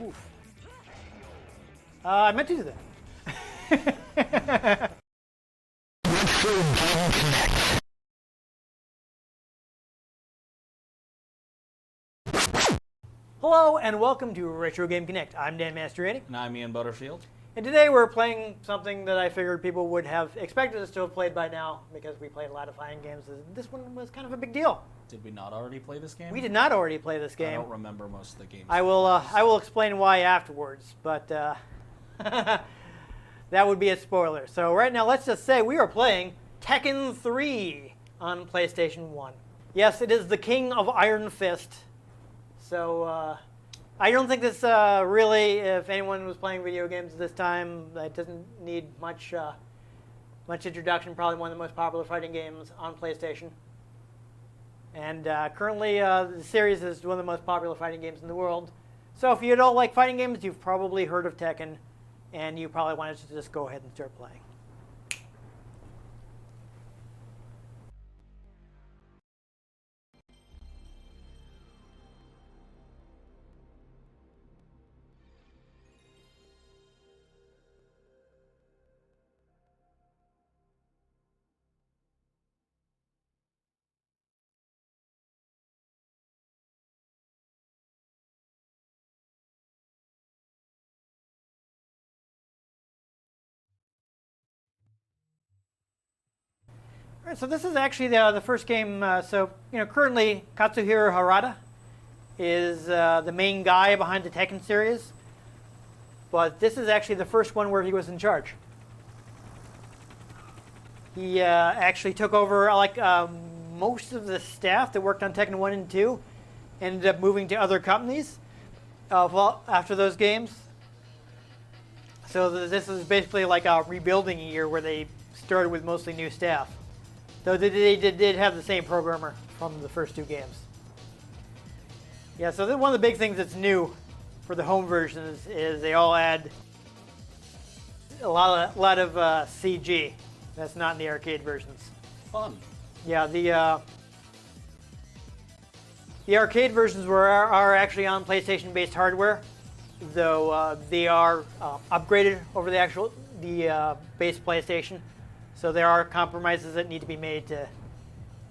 Oof. I meant to do that. Hello and welcome to Retro Game Connect. I'm Dan Mastriani. And I'm Ian Butterfield. And today we're playing something that I figured people would have expected us to have played by now because we played a lot of fighting games. This one was kind of a big deal. Did we not already play this game? We did not already play this game. I don't remember most of the games. I will explain why afterwards, but that would be a spoiler. So right now, let's just say we are playing Tekken 3 on PlayStation 1. Yes, it is the King of Iron Fist. So I don't think this really, if anyone was playing video games at this time, it doesn't need much introduction. Probably one of the most popular fighting games on PlayStation. And currently, the series is one of the most popular fighting games in the world. So if you don't like fighting games, you've probably heard of Tekken, and you probably wanted to just go ahead and start playing. All right, so this is actually the first game. Currently Katsuhiro Harada is the main guy behind the Tekken series, but this is actually the first one where he was in charge. He actually took over most of the staff that worked on Tekken 1 and 2, ended up moving to other companies after those games. So this is basically like a rebuilding year where they started with mostly new staff. Though they did have the same programmer from the first two games. Yeah, so one of the big things that's new for the home versions is they all add a lot of CG. That's not in the arcade versions. Fun. Yeah, the arcade versions are actually on PlayStation-based hardware, though they are upgraded over the base PlayStation. So there are compromises that need to be made to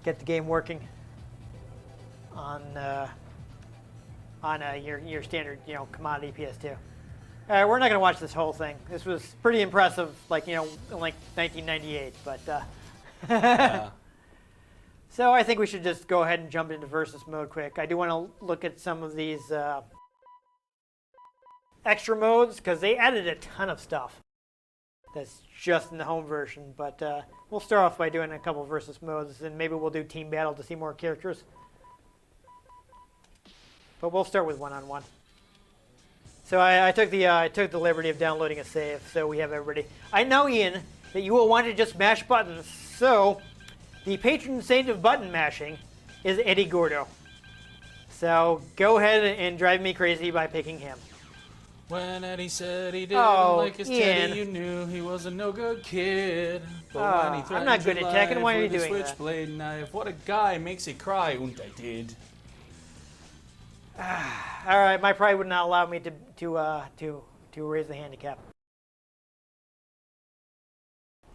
get the game working on your standard commodity PS2. We're not going to watch this whole thing. This was pretty impressive, in 1998. But Yeah. So I think we should just go ahead and jump into versus mode quick. I do want to look at some of these extra modes because they added a ton of stuff that's just in the home version, but we'll start off by doing a couple versus modes, and maybe we'll do team battle to see more characters. But we'll start with one-on-one. So I took the liberty of downloading a save, so we have everybody. I know, Ian, that you will want to just mash buttons, so the patron saint of button mashing is Eddie Gordo. So go ahead and drive me crazy by picking him. When Eddie said he didn't like his Ian. teddy, you knew he was a no-good kid. But when he I'm not good at Tekken. Why are you doing that? Switchblade knife, what a guy makes it cry, and I did. All right, my pride would not allow me to raise the handicap.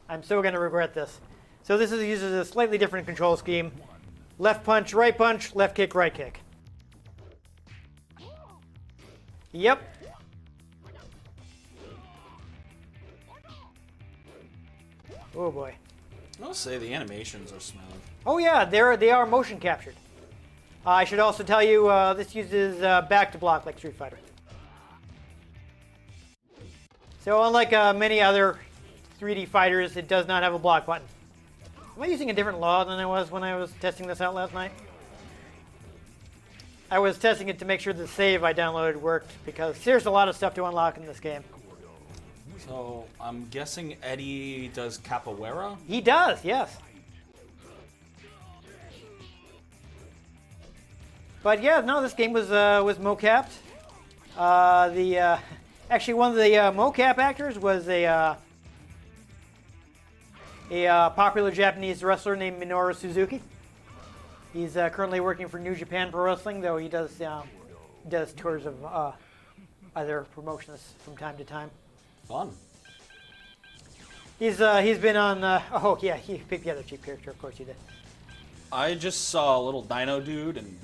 I'm so going to regret this. So this uses a slightly different control scheme. Left punch, left kick, right kick. Yep. Oh boy. I'll say the animations are smooth. Oh yeah, they are motion captured. I should also tell you this uses back to block like Street Fighter. So unlike many other 3D fighters, it does not have a block button. Am I using a different law than I was when I was testing this out last night? I was testing it to make sure the save I downloaded worked because there's a lot of stuff to unlock in this game. So I'm guessing Eddie does capoeira? He does, yes. But yeah, no, this game was mocapped. Actually, one of the mocap actors was a popular Japanese wrestler named Minoru Suzuki. He's currently working for New Japan Pro Wrestling, though he does tours of other promotions from time to time. Fun. He's been on. Oh yeah, he picked the other cheap character. Of course he did. I just saw a little dino dude, and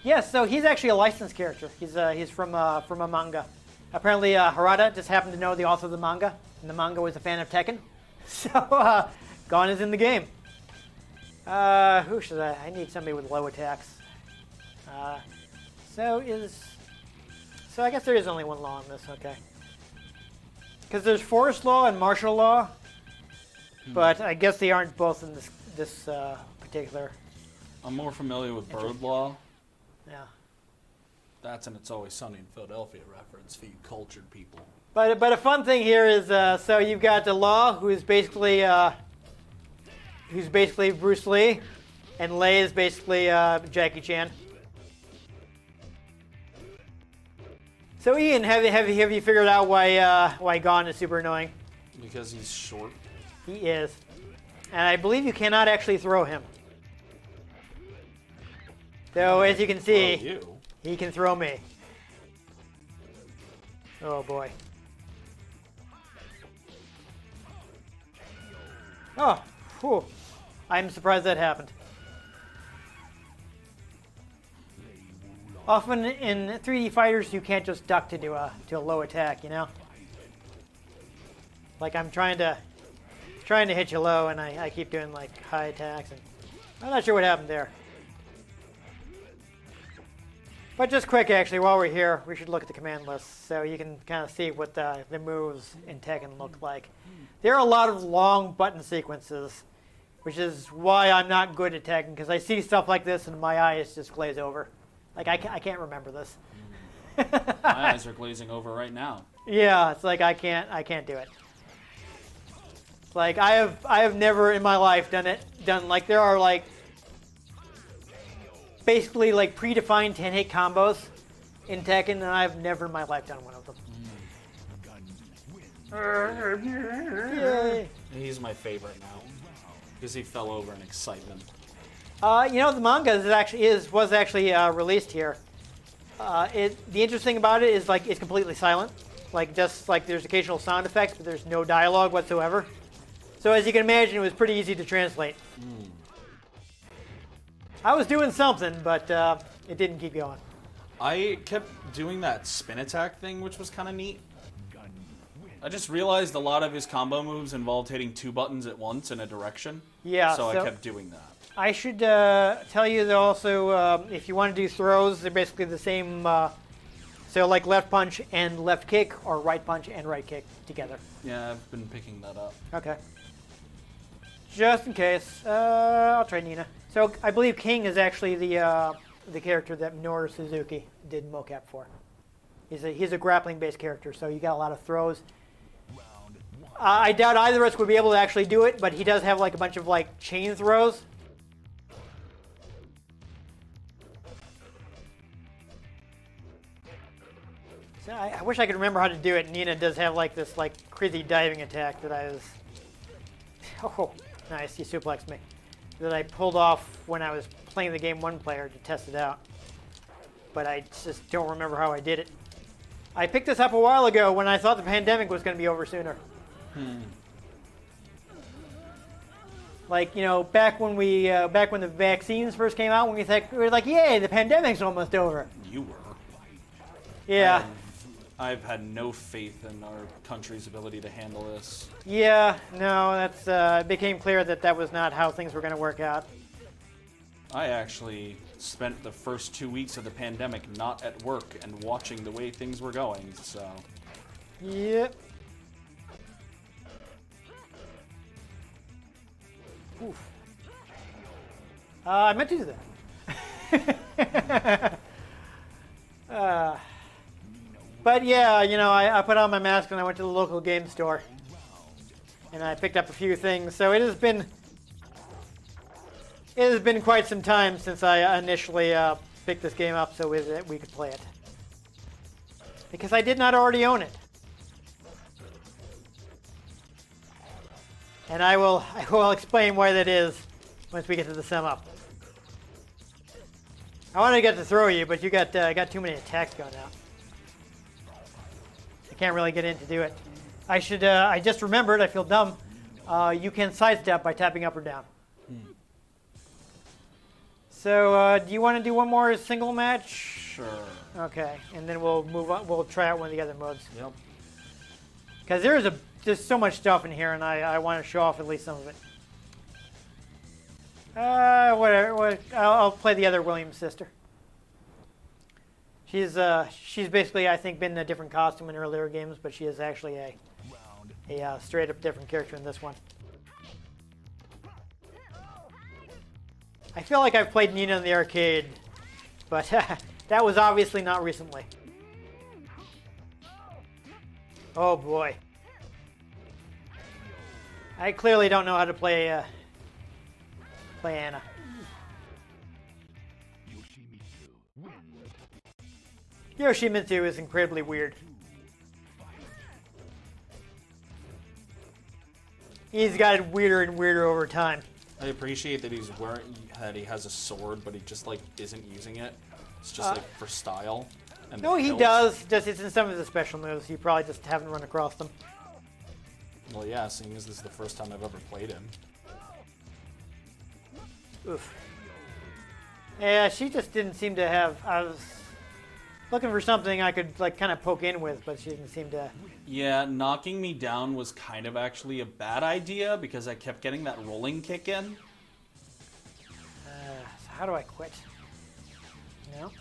Yes, so he's actually a licensed character. He's from a manga. Apparently, Harada just happened to know the author of the manga, and the manga was a fan of Tekken. So, Gon is in the game. Who should I? I need somebody with low attacks. So I guess there is only one law in this. Okay. Because there's forest law and martial law, but I guess they aren't both in this particular. I'm more familiar with bird law. Yeah. That's an It's Always Sunny in Philadelphia reference for you cultured people. But a fun thing here is so you've got the Law, who's basically Bruce Lee, and Lei is basically Jackie Chan. So Ian, have you figured out why Gon is super annoying? Because he's short. He is, and I believe you cannot actually throw him. So as you can see, he can throw me. Oh boy. Oh, whew. I'm surprised that happened. Often in 3D fighters, you can't just duck to do a low attack, you know? Like I'm trying to hit you low, and I keep doing like high attacks, and I'm not sure what happened there. But just quick, actually, while we're here, we should look at the command list so you can kind of see what the moves in Tekken look like. There are a lot of long button sequences, which is why I'm not good at Tekken, because I see stuff like this and my eyes just glaze over. Like, I can't remember this. My eyes are glazing over right now. Yeah, it's like I can't do it. It's like I have never in my life done like there are like basically like predefined 10-hit combos in Tekken, and I've never in my life done one of them. Yay. He's my favorite now because he fell over in excitement. You know, the manga was actually released here. The interesting about it is like it's completely silent. Like just like there's occasional sound effects, but there's no dialogue whatsoever. So as you can imagine, it was pretty easy to translate. I was doing something, but it didn't keep going. I kept doing that spin attack thing, which was kind of neat. I just realized a lot of his combo moves involved hitting two buttons at once in a direction. Yeah. So I kept doing that. I should tell you that also, if you want to do throws, they're basically the same. So like left punch and left kick, or right punch and right kick together. Yeah, I've been picking that up. Okay. Just in case, I'll try Nina. So I believe King is actually the character that Minoru Suzuki did mocap for. He's a grappling-based character, so you got a lot of throws. I doubt either of us would be able to actually do it, but he does have like a bunch of like chain throws. So I wish I could remember how to do it. Nina does have like this like crazy diving attack that I was. Oh, nice! He suplexed me. That I pulled off when I was playing the game one player to test it out. But I just don't remember how I did it. I picked this up a while ago when I thought the pandemic was going to be over sooner. Like, you know, back when the vaccines first came out, when we were like, yay, the pandemic's almost over. You were. Yeah. I've had no faith in our country's ability to handle this. Yeah, no, it became clear that was not how things were going to work out. I actually spent the first 2 weeks of the pandemic not at work and watching the way things were going, so. Yep. Oof. I meant to do that. But yeah, you know, I put on my mask and I went to the local game store. And I picked up a few things. So it has been quite some time since I initially picked this game up so that we could play it. Because I did not already own it. And I will explain why that is once we get to the sum up. I wanted to get to throw you, but you got too many attacks going out. I can't really get in to do it. I should. I just remembered. I feel dumb. You can sidestep by tapping up or down. So, do you want to do one more single match? Sure. Okay, and then we'll move on. We'll try out one of the other modes. Yep. Because there's so much stuff in here, and I want to show off at least some of it. Whatever. I'll play the other Williams sister. She's basically, I think, been in a different costume in earlier games, but she is actually a straight up different character in this one. I feel like I've played Nina in the arcade, but that was obviously not recently. Oh boy. I clearly don't know how to play Anna. Yoshimitsu is incredibly weird. He's gotten weirder and weirder over time. I appreciate that he has a sword, but he just like isn't using it. It's just like for style. And No, he does. Just it's in some of the special moves. You probably just haven't run across them. Well, yeah, seeing as this is the first time I've ever played him. Oof. Yeah, she just didn't seem to have. I was looking for something I could like kind of poke in with, but she didn't seem to. Yeah, knocking me down was kind of actually a bad idea because I kept getting that rolling kick in. So how do I quit? No.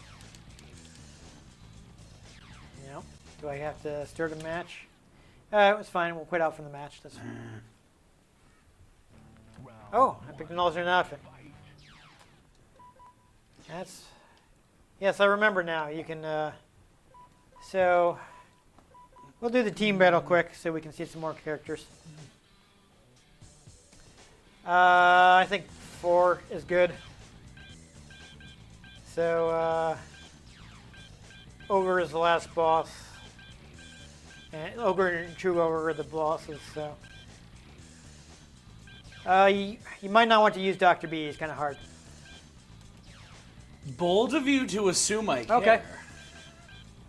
No. Do I have to start a match? It was fine. We'll quit out from the match. That's fine. Oh, I picked an alternate outfit. That's. Yes, I remember now. You can. So. We'll do the team battle quick so we can see some more characters. I think 4 is good. So, Ogre is the last boss. And Ogre and True Ogre are the bosses, so. You might not want to use Dr. B, he's kind of hard. Bold of you to assume I care. Okay.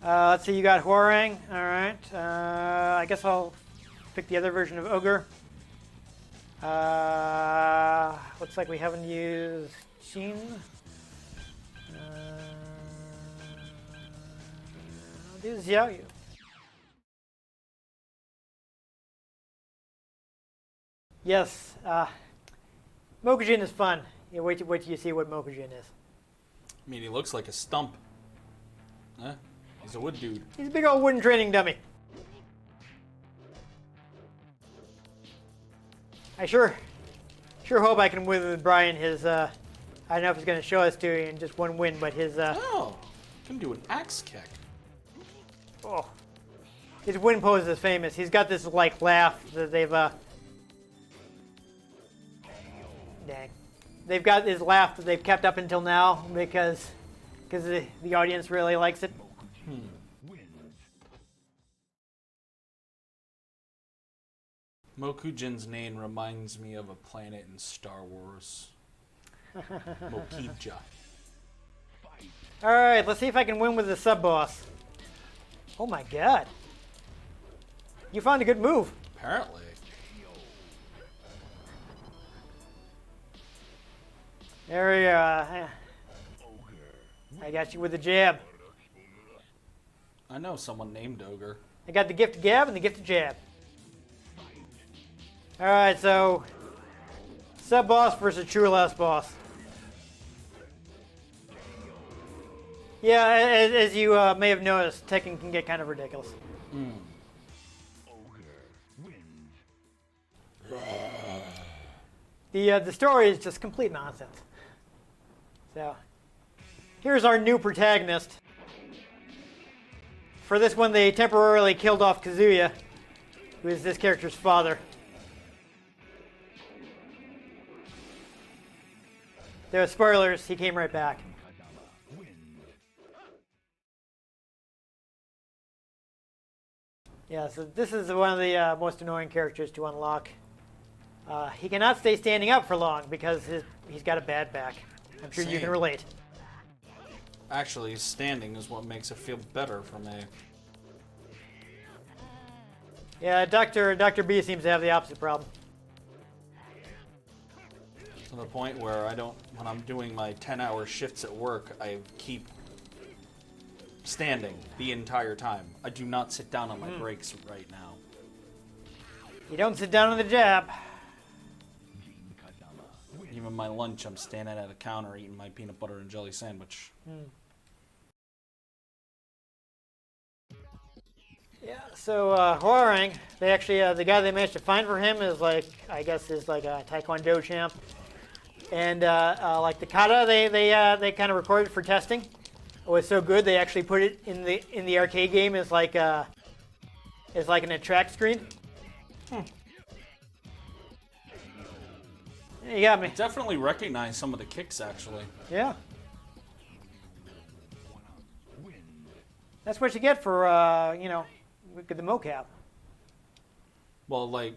Let's see, you got Hwoarang. Alright. I guess I'll pick the other version of Ogre. Looks like we haven't used Sheen. I'll do Xiaoyu. Yes. Mokujin is fun. Yeah, wait till you see what Mokujin is. I mean, he looks like a stump. Huh? He's a wood dude. He's a big old wooden training dummy. I sure hope I can win with Brian his, I don't know if he's going to show us to you in just one win, but his, Oh, can do an axe kick. Oh. His win pose is famous. He's got this, like, laugh that they've, Dang. They've got this laugh that they've kept up until now because the audience really likes it. Mokujin's name reminds me of a planet in Star Wars. Mokija. Alright, let's see if I can win with the sub-boss. Oh my god. You found a good move. Apparently. There we are. I got you with the jab. I know someone named Ogre. I got the gift of gab and the gift of jab. Alright, so sub-boss versus true last boss. Yeah, as you may have noticed, Tekken can get kind of ridiculous. The story is just complete nonsense. So, here's our new protagonist. For this one, they temporarily killed off Kazuya, who is this character's father. There are spoilers, he came right back. Yeah, so this is one of the most annoying characters to unlock. He cannot stay standing up for long because he's got a bad back. I'm sure you can relate. Actually, standing is what makes it feel better for me. Yeah, Dr. B seems to have the opposite problem. To the point where when I'm doing my 10-hour shifts at work, I keep standing the entire time. I do not sit down on my breaks right now. You don't sit down on the job. Even my lunch, I'm standing at a counter eating my peanut butter and jelly sandwich. Yeah, so Hwoarang, they actually, the guy they managed to find for him is like, I guess is like a Taekwondo champ. And like the kata, they kind of recorded for testing. It was so good they actually put it in the arcade game as like an attract screen. Yeah, you got me. Definitely recognize some of the kicks, actually. Yeah. That's what you get for the mocap. Well, like,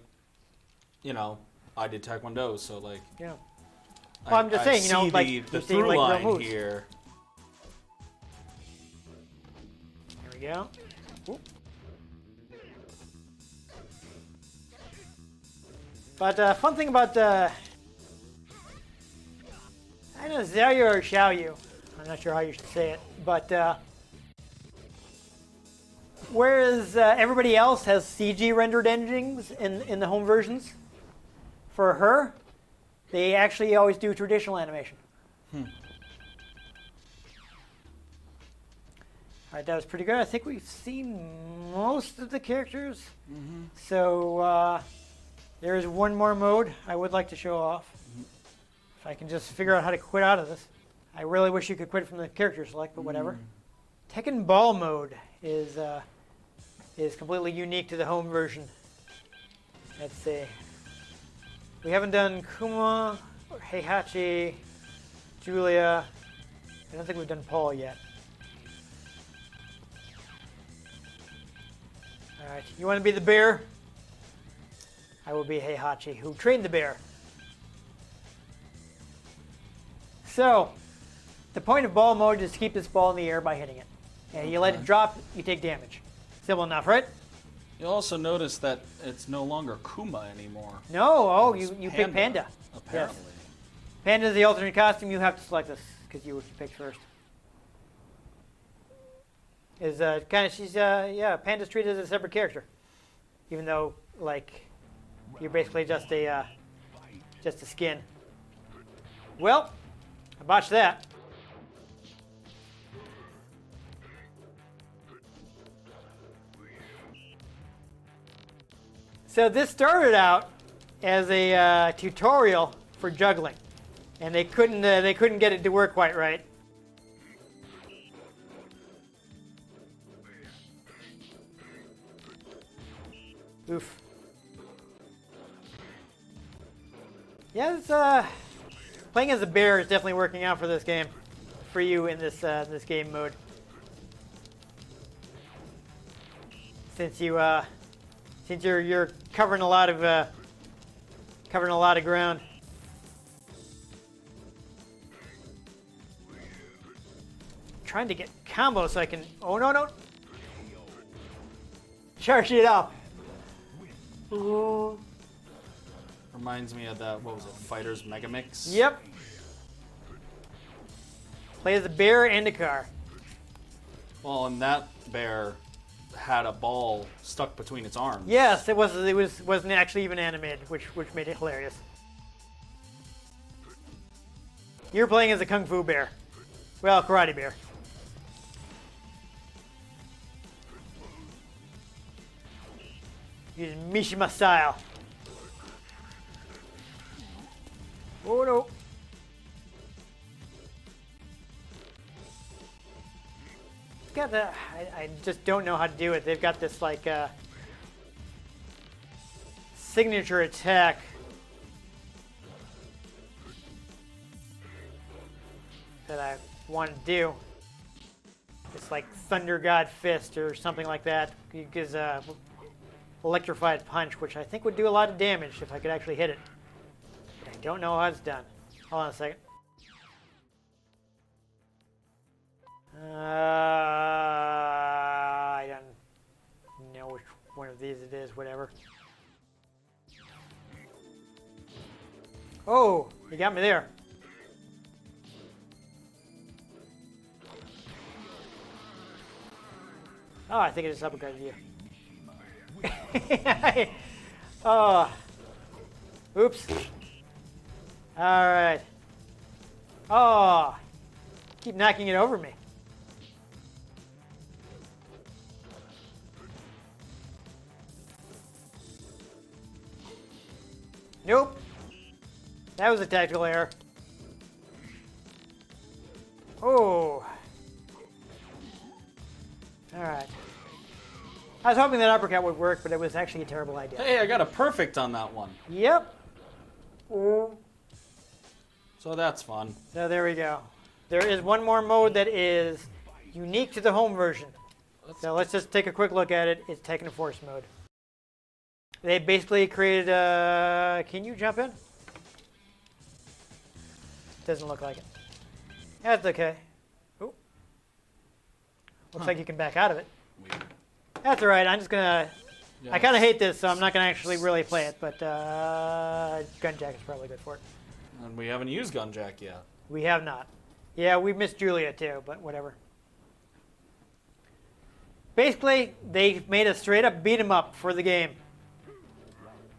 I did Taekwondo, so like. Yeah. Well, I'm just saying, like the through line moves. here. There we go. Ooh. But fun thing about I know Xiaoyu or Xiaoyu. I'm not sure how you should say it, but whereas everybody else has CG rendered endings in the home versions, for her, they actually always do traditional animation. All right, that was pretty good. I think we've seen most of the characters. So there is one more mode I would like to show off. If I can just figure out how to quit out of this. I really wish you could quit from the character select, but whatever. Tekken Ball mode is completely unique to the home version. Let's see. We haven't done Kuma, or Heihachi, Julia. I don't think we've done Paul yet. All right, you want to be the bear? I will be Heihachi, who trained the bear. So, the point of ball mode is to keep this ball in the air by hitting it. And you let it drop, you take damage. Simple enough, right? You'll also notice that it's no longer Kuma anymore. No, you pick Panda. Apparently. Yes. Panda is the alternate costume. You have to select this because you picked first. Is Panda's treated as a separate character, even though like you're basically just a skin. Well, I botched that. So this started out as a tutorial for juggling, and they couldn't get it to work quite right. Oof. Yeah, it's, playing as a bear is definitely working out for this game, for you in this this game mode. Since you're covering a lot of ground. Trying to get combos so I can. Oh no! Charge it up. Ooh. Reminds me of that, what was it, Fighters Mega Mix? Yep. Play as a bear and a car. Well, and that bear had a ball stuck between its arms. Yes, it wasn't actually even animated, which made it hilarious. You're playing as a kung fu bear. Well, karate bear. Using Mishima style. Oh no. Got the, I just don't know how to do it. They've got this like signature attack. That I want to do. It's like Thunder God Fist or something like that. It gives electrified punch, which I think would do a lot of damage if I could actually hit it. But I don't know how it's done. Hold on a second. I don't know which one of these it is, whatever. Oh, you got me there. Oh, I think I just uppercutted you. Oh. Oops. Alright. Oh. Keep knocking it over me. Nope. That was a tactical error. Oh. Alright. I was hoping that uppercut would work, but it was actually a terrible idea. Hey, I got a perfect on that one. Yep. Oh. So that's fun. So there we go. There is one more mode that is unique to the home version. So let's just take a quick look at it. It's Tekken Force mode. They basically created a... Can you jump in? Doesn't look like it. That's okay. Ooh. Looks like you can back out of it. Weird. That's all right. I'm just gonna... Yeah. I kind of hate this, so I'm not gonna actually really play it, but Gunjack is probably good for it. And we haven't used Gunjack yet. We have not. Yeah, we missed Julia too, but whatever. Basically, they made a straight up beat 'em up for the game.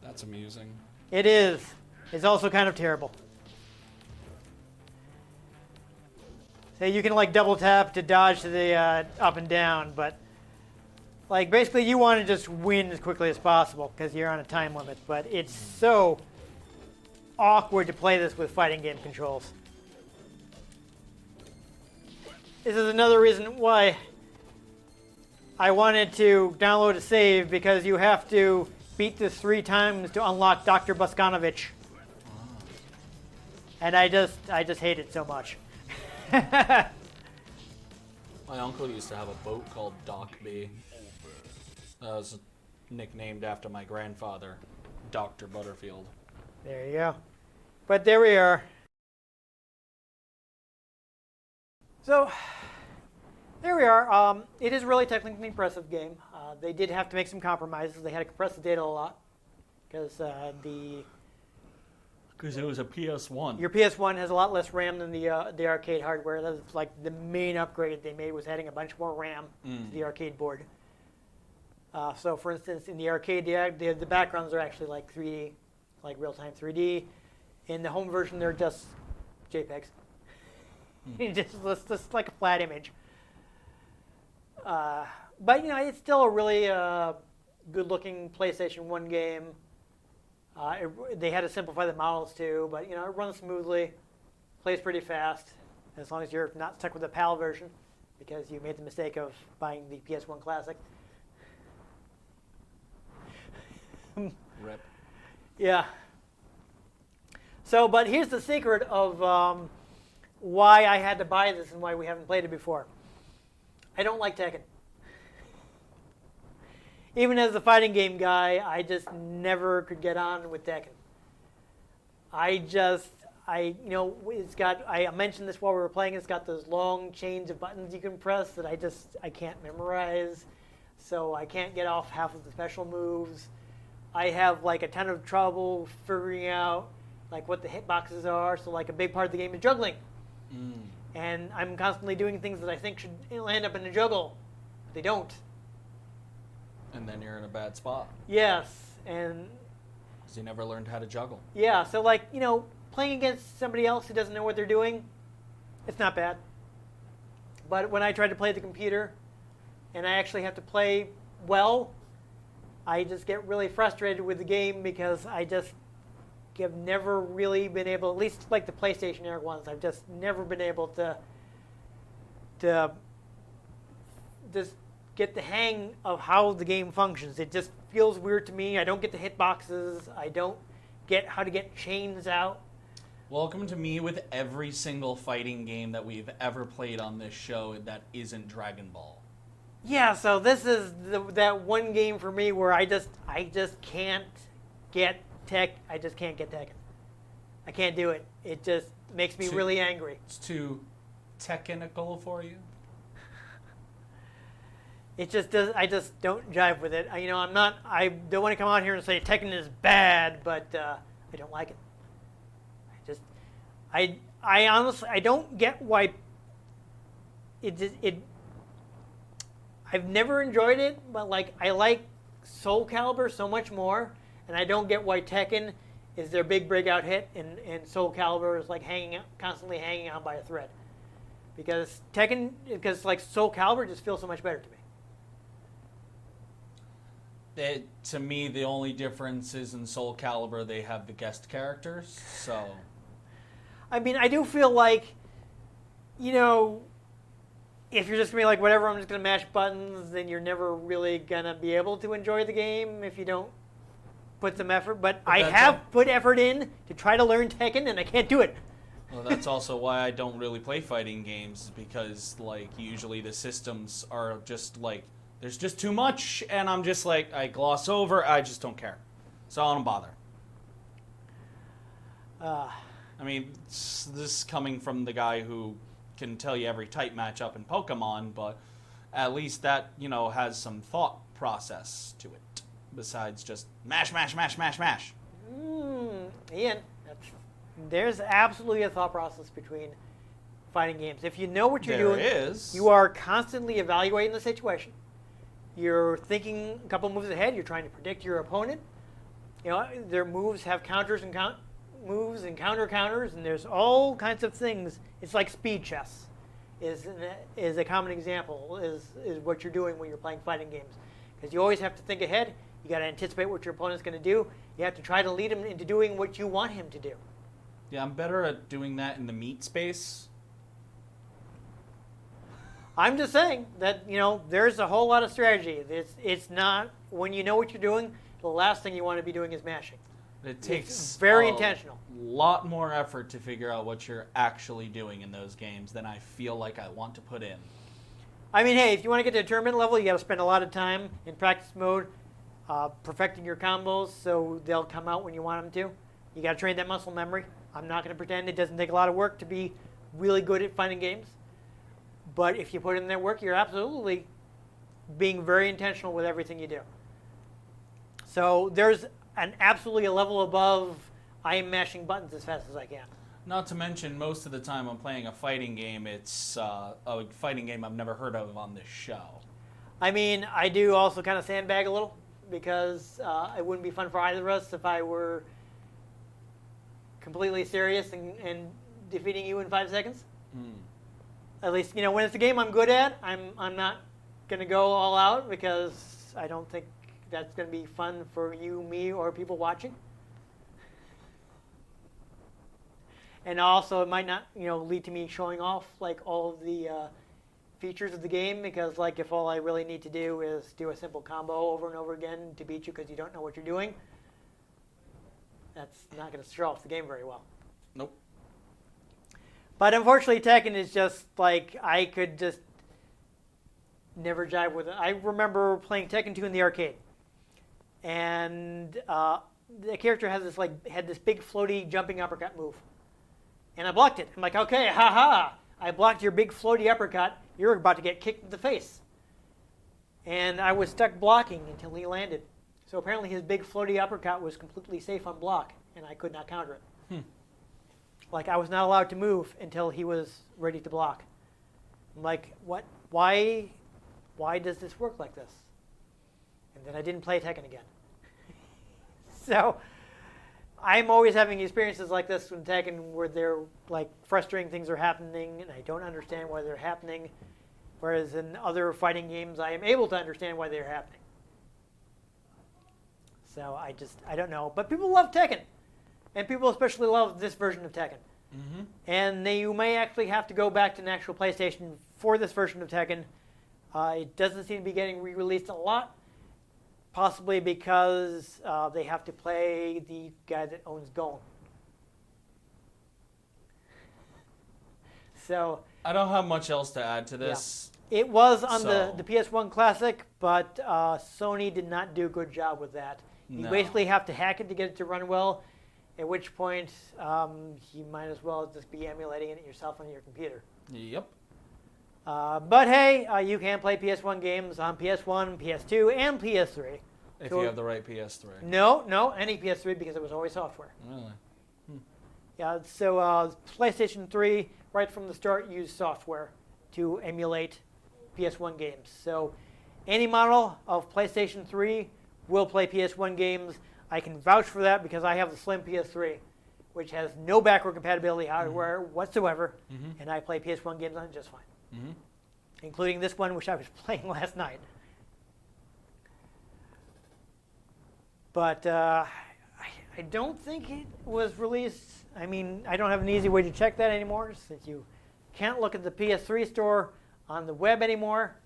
That's amusing. It is. It's also kind of terrible. So you can like double tap to dodge to the up and down, but like basically you want to just win as quickly as possible because you're on a time limit, but it's so awkward to play this with fighting game controls. This is another reason why I wanted to download a save, because you have to beat this 3 times to unlock Dr. Boskanovich. And I just hate it so much. My uncle used to have a boat called Doc B. That was nicknamed after my grandfather, Dr. Butterfield. There you go. But there we are. So, there we are. It is a really technically impressive game. They did have to make some compromises. They had to compress the data a lot because Because it was a PS1. your PS1 has a lot less RAM than the arcade hardware. That's like the main upgrade they made, was adding a bunch more RAM to the arcade board. So, for instance, in the arcade, the backgrounds are actually like 3D, like real-time 3D. In the home version, they're just JPEGs. just like a flat image. But you know, it's still a really good-looking PlayStation 1 game. They had to simplify the models too, but you know, it runs smoothly, plays pretty fast, as long as you're not stuck with the PAL version, because you made the mistake of buying the PS1 Classic. Rip. Yeah. So, but here's the secret of why I had to buy this and why we haven't played it before. I don't like Tekken. Even as a fighting game guy, I just never could get on with Tekken. You know, it's got, I mentioned this while we were playing, it's got those long chains of buttons you can press that I can't memorize. So I can't get off half of the special moves. I have like a ton of trouble figuring out like what the hitboxes are. So like a big part of the game is juggling. And I'm constantly doing things that I think should land up in a juggle. They don't. And then you're in a bad spot. Yes, and... Because you never learned how to juggle. Yeah, so like, you know, playing against somebody else who doesn't know what they're doing, it's not bad. But when I try to play the computer, and I actually have to play well, I just get really frustrated with the game because I just have never really been able, at least like the PlayStation era ones, I've just never been able to just get the hang of how the game functions. It just feels weird to me. I don't get the hitboxes. I don't get how to get chains out. Welcome to me with every single fighting game that we've ever played on this show that isn't Dragon Ball. Yeah, so this is that one game for me where I just can't get I just can't get Tekken. I can't do it. It just makes me really angry. It's too technical for you? It just does. I just don't jive with it. I'm not. I don't want to come out here and say Tekken is bad, but I don't like it. I honestly, I don't get why. I've never enjoyed it, but like I like Soul Calibur so much more, and I don't get why Tekken is their big breakout hit, and Soul Calibur is like constantly hanging on by a thread. Because like Soul Calibur just feels so much better to me. To me, the only difference is in Soul Calibur they have the guest characters, so... I mean, I do feel like, if you're just going to be like, whatever, I'm just going to mash buttons, then you're never really going to be able to enjoy the game if you don't put some effort. But I have put effort in to try to learn Tekken, and I can't do it. Well, that's also why I don't really play fighting games, because, like, usually the systems are just, like, there's just too much, and I'm just like, I gloss over, I just don't care. So I don't bother. I mean, this is coming from the guy who can tell you every type matchup in Pokemon, but at least that, has some thought process to it, besides just mash, mash, mash, mash, mash. Ian, there's absolutely a thought process between fighting games. If you know what you're doing, you are constantly evaluating the situation. You're thinking a couple moves ahead. You're trying to predict your opponent. Their moves have counters and moves and counters, and there's all kinds of things. It's like speed chess is a common example, is what you're doing when you're playing fighting games. Because you always have to think ahead. You got to anticipate what your opponent's going to do. You have to try to lead him into doing what you want him to do. Yeah, I'm better at doing that in the meat space. I'm just saying that, there's a whole lot of strategy. It's not, when you know what you're doing, the last thing you want to be doing is mashing. It takes it's very intentional. A lot more effort to figure out what you're actually doing in those games than I feel like I want to put in. I mean, hey, if you want to get to the tournament level, you got to spend a lot of time in practice mode, perfecting your combos so they'll come out when you want them to. You got to train that muscle memory. I'm not going to pretend it doesn't take a lot of work to be really good at fighting games. But if you put in that work, you're absolutely being very intentional with everything you do. So there's absolutely a level above, I am mashing buttons as fast as I can. Not to mention, most of the time I'm playing a fighting game, it's a fighting game I've never heard of on this show. I mean, I do also kind of sandbag a little, because it wouldn't be fun for either of us if I were completely serious and defeating you in 5 seconds. At least, when it's a game I'm good at, I'm not going to go all out, because I don't think that's going to be fun for you, me, or people watching. And also, it might not, lead to me showing off like all of the features of the game, because like if all I really need to do is do a simple combo over and over again to beat you because you don't know what you're doing, that's not going to show off the game very well. Nope. But unfortunately, Tekken is just like, I could just never jive with it. I remember playing Tekken 2 in the arcade, and the character had this big floaty jumping uppercut move, and I blocked it. I'm like, okay, haha, I blocked your big floaty uppercut. You're about to get kicked in the face. And I was stuck blocking until he landed. So apparently his big floaty uppercut was completely safe on block, and I could not counter it. Like, I was not allowed to move until he was ready to block. I'm like, what? Why does this work like this? And then I didn't play Tekken again. So I'm always having experiences like this in Tekken where they're like frustrating things are happening and I don't understand why they're happening. Whereas in other fighting games, I am able to understand why they're happening. So I don't know. But people love Tekken. And people especially love this version of Tekken. Mm-hmm. And you may actually have to go back to an actual PlayStation for this version of Tekken. It doesn't seem to be getting re-released a lot, possibly because they have to play the guy that owns Gon. So I don't have much else to add to this. Yeah. It was on the PS1 Classic, but Sony did not do a good job with that. You basically have to hack it to get it to run well, at which point you might as well just be emulating it yourself on your computer. Yep. But hey, you can play PS1 games on PS1, PS2, and PS3. If you have the right PS3. No, any PS3 because it was always software. Really? Yeah, so PlayStation 3, right from the start, used software to emulate PS1 games. So any model of PlayStation 3 will play PS1 games. I can vouch for that because I have the Slim PS3, which has no backward compatibility hardware whatsoever, and I play PS1 games on it just fine, including this one, which I was playing last night. But I don't think it was released. I mean, I don't have an easy way to check that anymore since you can't look at the PS3 store on the web anymore.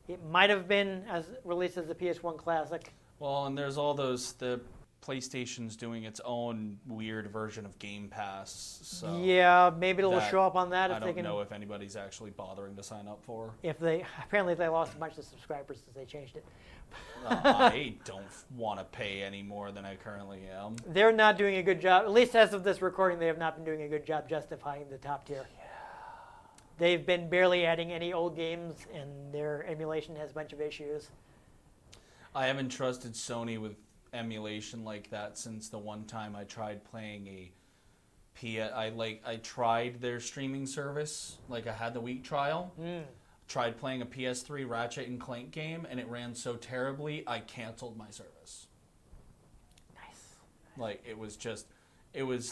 It might have been released as a PS1 Classic. Well, and there's all the PlayStation's doing its own weird version of Game Pass. So yeah, maybe it'll show up on that. I don't know if anybody's actually bothering to sign up for. Apparently they lost a bunch of subscribers since they changed it. I don't want to pay any more than I currently am. They're not doing a good job. At least as of this recording, they have not been doing a good job justifying the top tier. Yeah. They've been barely adding any old games, and their emulation has a bunch of issues. I haven't trusted Sony with emulation like that since the one time I tried playing I tried their streaming service. Like I had the week trial. Tried playing a PS3 Ratchet and Clank game, and it ran so terribly, I canceled my service. Nice. Like, it was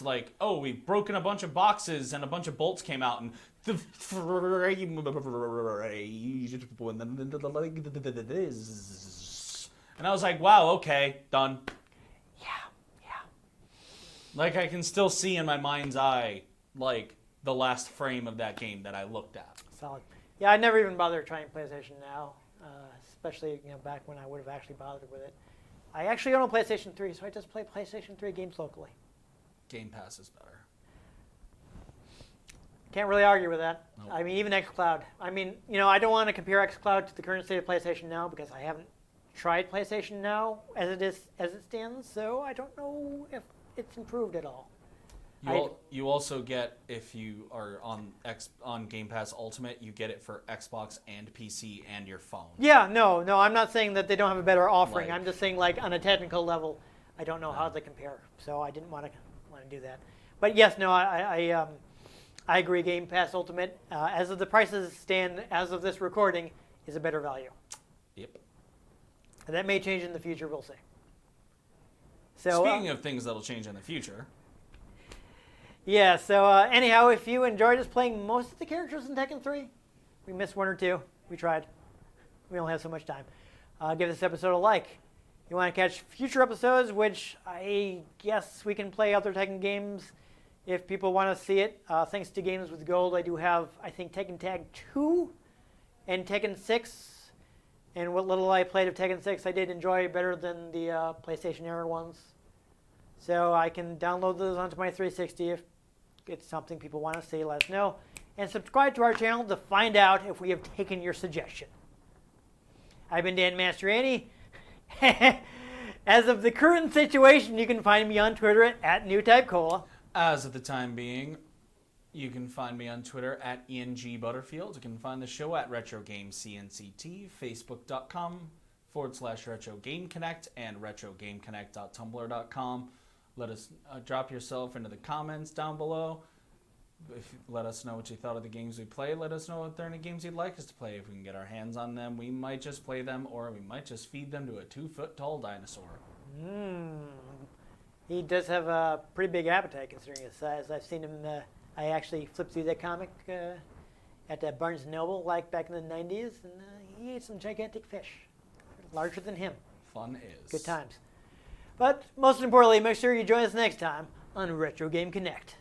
like, oh, we've broken a bunch of boxes, and a bunch of bolts came out, and the frame and I was like, wow, okay, done. Yeah. Like, I can still see in my mind's eye, like, the last frame of that game that I looked at. Solid. Yeah, I never even bothered trying PlayStation Now, especially back when I would have actually bothered with it. I actually own a PlayStation 3, so I just play PlayStation 3 games locally. Game Pass is better. Can't really argue with that. Nope. I mean, even xCloud. I mean, I don't want to compare xCloud to the current state of PlayStation Now because I haven't tried PlayStation Now as it stands, so I don't know if it's improved at all. You also get, if you are on Game Pass Ultimate, you get it for Xbox and PC and your phone. Yeah, no, I'm not saying that they don't have a better offering. I'm just saying, on a technical level, I don't know how they compare. So I didn't want to do that. But yes, no, I agree. Game Pass Ultimate, as of the prices stand as of this recording, is a better value. Yep. And that may change in the future. We'll see. So speaking of things that'll change in the future. Yeah, so anyhow, if you enjoyed us playing most of the characters in Tekken 3, we missed one or two. We tried. We only have so much time. Give this episode a like. You want to catch future episodes, which I guess we can play other Tekken games if people want to see it. Thanks to Games with Gold, I do have, I think, Tekken Tag 2 and Tekken 6. And what little I played of Tekken 6, I did enjoy better than the PlayStation era ones. So I can download those onto my 360 if it's something people want to see. Let us know. And subscribe to our channel to find out if we have taken your suggestion. I've been Dan Mastriani. As of the current situation, you can find me on Twitter at NewTypeCola. As of the time being, you can find me on Twitter at ENG Butterfield. You can find the show at RetroGameCNCT, Facebook.com/RetroGameConnect, and RetroGameConnect.tumblr.com. Let us drop yourself into the comments down below. Let us know what you thought of the games we play. Let us know if there are any games you'd like us to play. If we can get our hands on them, we might just play them, or we might just feed them to a 2-foot-tall dinosaur. He does have a pretty big appetite considering his size. I've seen him. I actually flipped through that comic at Barnes & Noble back in the 90s, and he ate some gigantic fish, larger than him. Fun is. Good times. But most importantly, make sure you join us next time on Retro Game Connect.